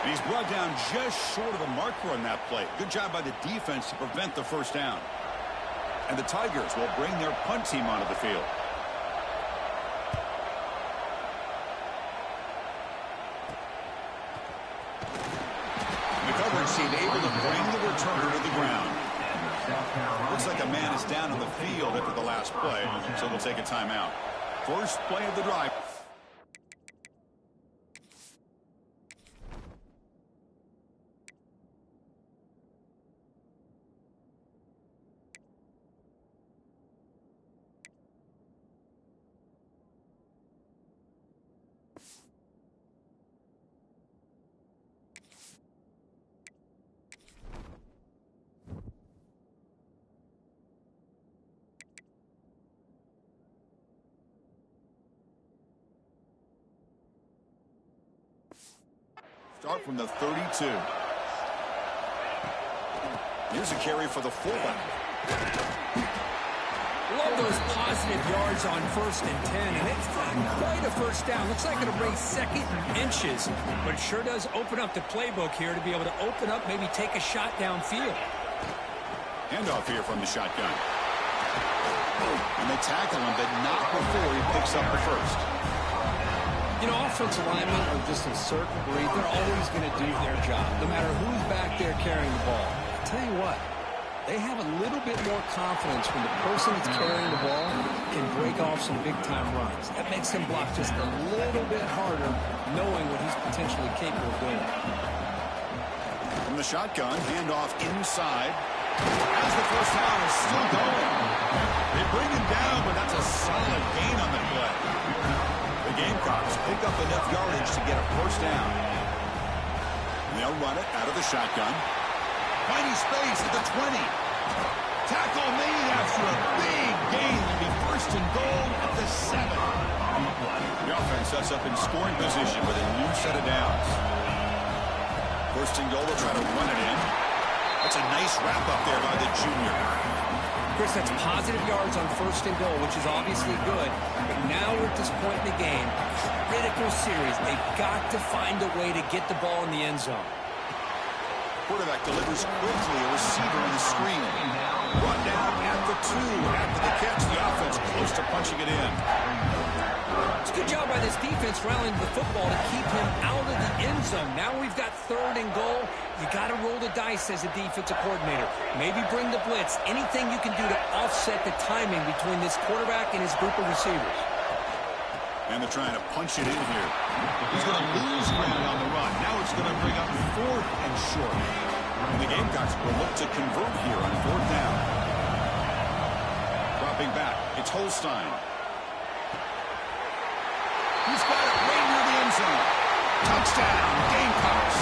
And he's brought down just short of the marker on that play. Good job by the defense to prevent the first down. And the Tigers will bring their punt team onto the field. The coverage team able to bring the returner to the ground. Looks like a man is down on the field after the last play, so we'll take a timeout. First play of the drive. Start from the 32. Here's a carry for the fullback. Love those positive yards on 1st and 10, and it's not quite a first down. Looks like it'll raise second inches, but it sure does open up the playbook here to be able to open up, maybe take a shot downfield. Handoff here from the shotgun. And they tackle him, but not before he picks up the first. You know, offensive linemen are just a certain breed. They're always going to do their job, no matter who's back there carrying the ball. I tell you what, they have a little bit more confidence when the person that's carrying the ball can break off some big-time runs. That makes him block just a little bit harder, knowing what he's potentially capable of doing. From the shotgun, handoff inside. As the first down is still going. They bring him down, but that's a solid gain on the play. The Gamecocks pick up enough yardage to get a first down. And they'll run it out of the shotgun. Finding space at the 20. Tackle made after a big gain. It'll be first and goal at the 7. The offense sets up in scoring position with a new set of downs. First and goal, they'll try to run it in. That's a nice wrap-up there by the junior. Chris, that's positive yards on first and goal, which is obviously good. But now we're at this point in the game. Critical series. They've got to find a way to get the ball in the end zone. Quarterback delivers quickly. A receiver on the screen. Run down at the 2. After the catch, the offense close to punching it in. It's a good job by this defense rallying the football to keep him out of the end zone. Now we've got third and goal. You got to roll the dice as a defensive coordinator. Maybe bring the blitz. Anything you can do to offset the timing between this quarterback and his group of receivers. And they're trying to punch it in here. He's going to lose ground on the run. Now it's going to bring up 4th and short. And the Gamecocks will look to convert here on 4th down. Dropping back, it's Holstein. He's got it right near the end zone. Touchdown, Gamecocks.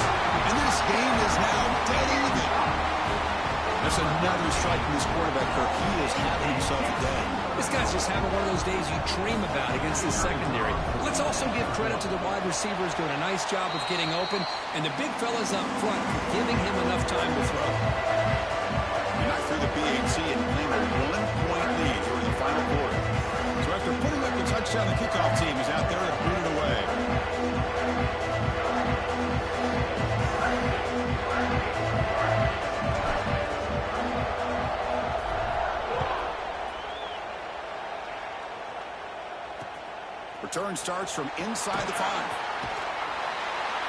And this game is now dead even. That's another strike from this quarterback, Kirk. He is having himself a day. This guy's just having one of those days you dream about against this secondary. Let's also give credit to the wide receivers doing a nice job of getting open, and the big fellas up front for giving him enough time to throw. You're not through the BAT and claim a 1-point lead during the final quarter. So after putting up the touchdown, the kickoff team is out there to boot it away. Return starts from inside the 5.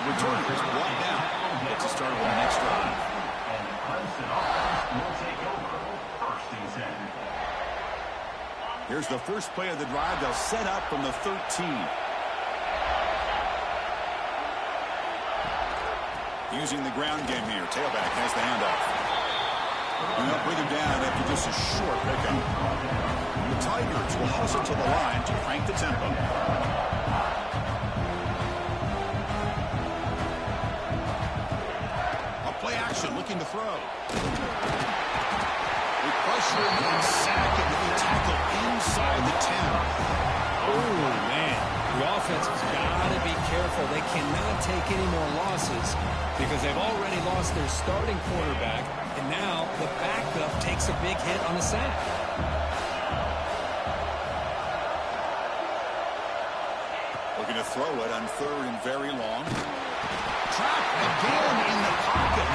The returner is brought down. Gets a start on the next drive. And the Clemson offense will take over first and 10. Here's the first play of the drive. They'll set up from the 13. Using the ground game here. Tailback has the handoff. And they'll bring him down after just a short pickup. The Tigers will hustle to the line to crank the tempo. A play action looking to throw. They pressure him and sack him with a tackle inside the 10. Oh, man. The offense has got to be careful. They cannot take any more losses because they've already lost their starting quarterback, and now the backup takes a big hit on the sack. Looking to throw it on 3rd and very long. Trapped again in the pocket.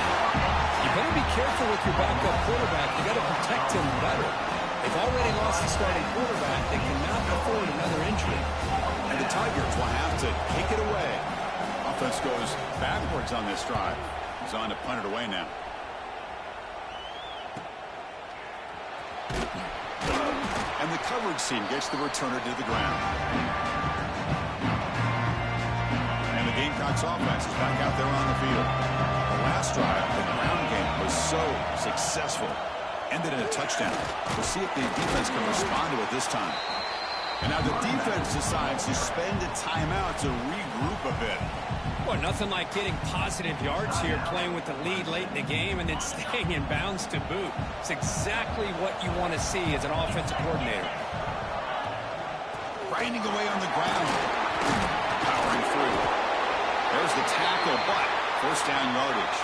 You better be careful with your backup quarterback. You got to protect him better. They've already lost the starting quarterback. They cannot afford another injury. And the Tigers will have to kick it away. Offense goes backwards on this drive. He's on to punt it away now. And the coverage team gets the returner to the ground. And the Gamecocks offense is back out there on the field. The last drive, the ground game was so successful. Ended in a touchdown. We'll see if the defense can respond to it this time. And now the defense decides to spend a timeout to regroup a bit. Well, nothing like getting positive yards here, playing with the lead late in the game and then staying in bounds to boot. It's exactly what you want to see as an offensive coordinator. Grinding away on the ground. Powering through. There's the tackle, but first down yardage.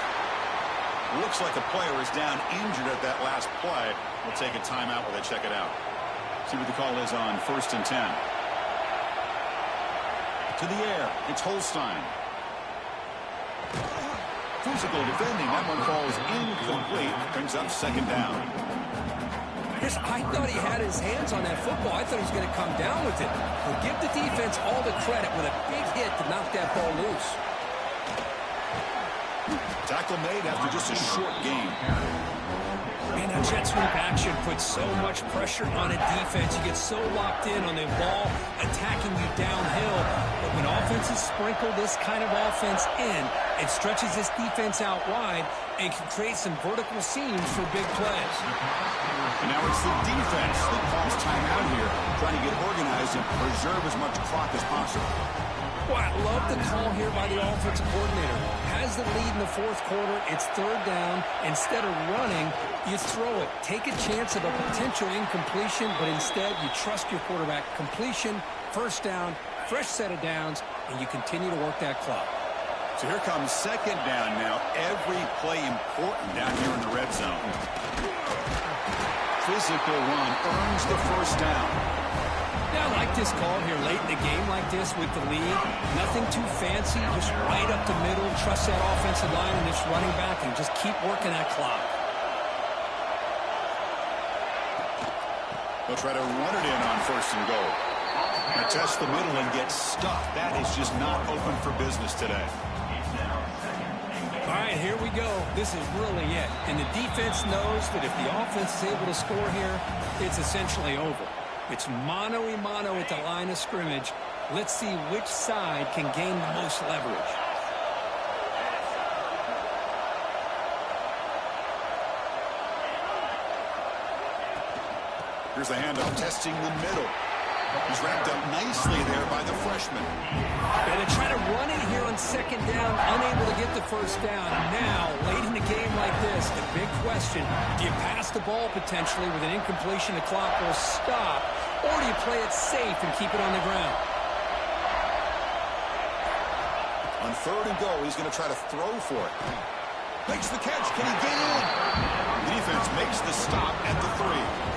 Looks like a player is down injured at that last play. We'll take a timeout while they check it out. See what the call is on 1st and 10. To the air, it's Holstein. Physical defending, that one falls incomplete. Brings up 2nd down. Chris, I thought he had his hands on that football. I thought he was going to come down with it. But give the defense all the credit with a big hit to knock that ball loose. Tackle made after just a short gain. Man, that jet sweep action puts so much pressure on a defense. You get so locked in on the ball attacking you downhill. But when offenses sprinkle this kind of offense in, it stretches this defense out wide and can create some vertical seams for big plays. And now it's the defense that calls timeout here, trying to get organized and preserve as much clock as possible. Well, I love the call here by the offensive coordinator. Has the lead in the fourth quarter. It's third down. Instead of running, you throw it. Take a chance of a potential incompletion, but instead you trust your quarterback. Completion, first down, fresh set of downs, and you continue to work that clock. So here comes second down now. Every play important down here in the red zone. Physical run earns the first down. Yeah, I like this call here late in the game like this with the lead. Nothing too fancy, just right up the middle. Trust that offensive line and this running back and just keep working that clock. They'll try to run it in on first and goal. Now test the middle and get stuffed. That is just not open for business today. All right, here we go. This is really it. And the defense knows that if the offense is able to score here, it's essentially over. It's mano-a-mano at the line of scrimmage. Let's see which side can gain the most leverage. Here's the handoff, testing the middle. He's wrapped up nicely there by the freshman. And they try to run it here on second down, unable to get the first down. Now, late in the game like this, the big question, do you pass the ball potentially with an incompletion, the clock will stop, or do you play it safe and keep it on the ground? On third and goal, he's going to try to throw for it. Makes the catch. Can he get in? The defense makes the stop at the 3.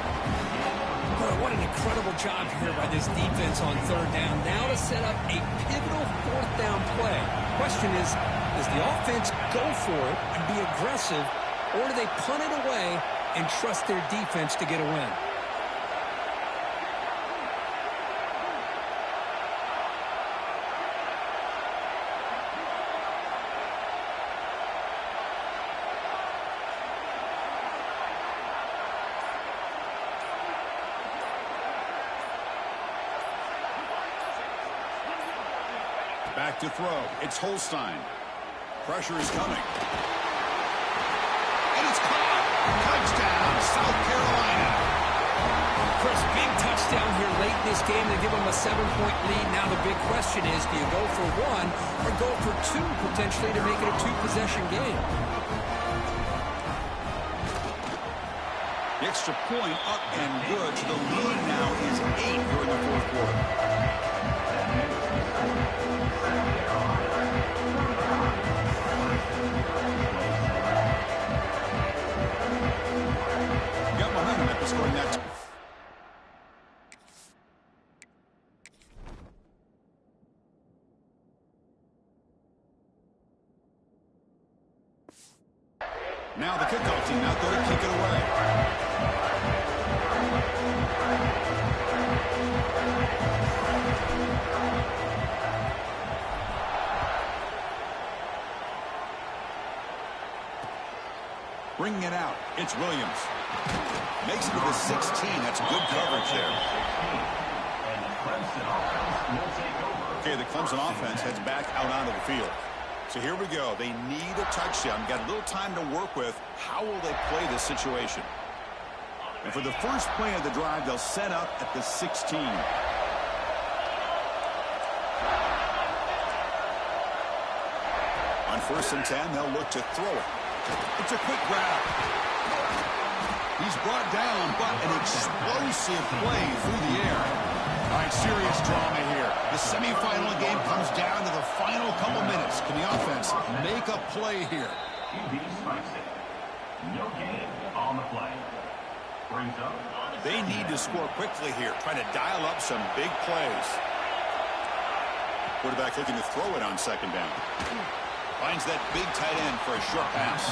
What an incredible job here by this defense on third down. Now to set up a pivotal fourth down play. Question is, does the offense go for it and be aggressive, or do they punt it away and trust their defense to get a win? Back to throw. It's Holstein. Pressure is coming. And it's caught. Touchdown, South Carolina. Chris, big touchdown here late in this game to give them a 7-point lead. Now the big question is, do you go for one or go for two potentially to make it a two-possession game? The extra point up and good. So the lead now is 8 during the fourth quarter. Got momentum after scoring that. Now the kickoff team out there to kick it away. Bringing it out, it's Williams. Makes it to the 16. That's good coverage there. Okay, the Clemson offense heads back out onto the field. So here we go. They need a touchdown. Got a little time to work with. How will they play this situation? And for the first play of the drive, they'll set up at the 16. On first and 10, they'll look to throw it. It's a quick grab. He's brought down, but an explosive play through the air. All right, serious drama here. The semifinal game comes down to the final couple minutes. Can the offense make a play here? No gain on the play. Brings up. They need to score quickly here. Try to dial up some big plays. Quarterback looking to throw it on second down. Finds that big tight end for a short pass.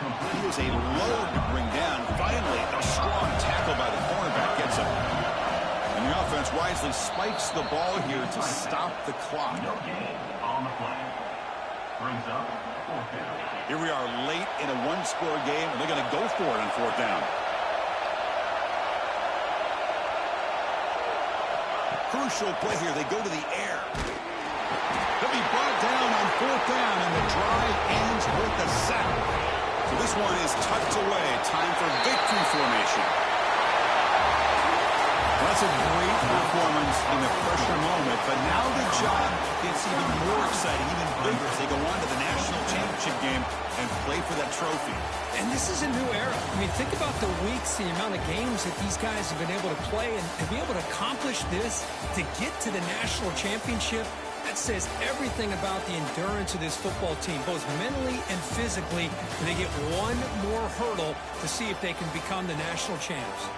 He is a load to bring down. Finally, a strong tackle by the cornerback gets him. And the offense wisely spikes the ball here to stop the clock. No gain on the play. Brings up fourth down. Here we are late in a one-score game, and they're going to go for it on fourth down. Crucial play here. They go to the air. He'll be brought down on fourth down, and the drive ends with a sack. So this one is tucked away. Time for victory formation. That's a great performance in the pressure moment, but now the job gets even more exciting, even bigger as they go on to the national championship game and play for that trophy. And this is a new era. I mean, think about the weeks, the amount of games that these guys have been able to play and be able to accomplish this to get to the national championship. That says everything about the endurance of this football team, both mentally and physically. And they get one more hurdle to see if they can become the national champs.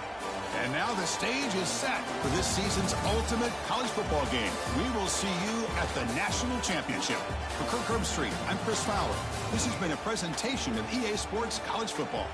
And now the stage is set for this season's ultimate college football game. We will see you at the national championship. For Kirk Herbstreit, I'm Chris Fowler. This has been a presentation of EA Sports College Football.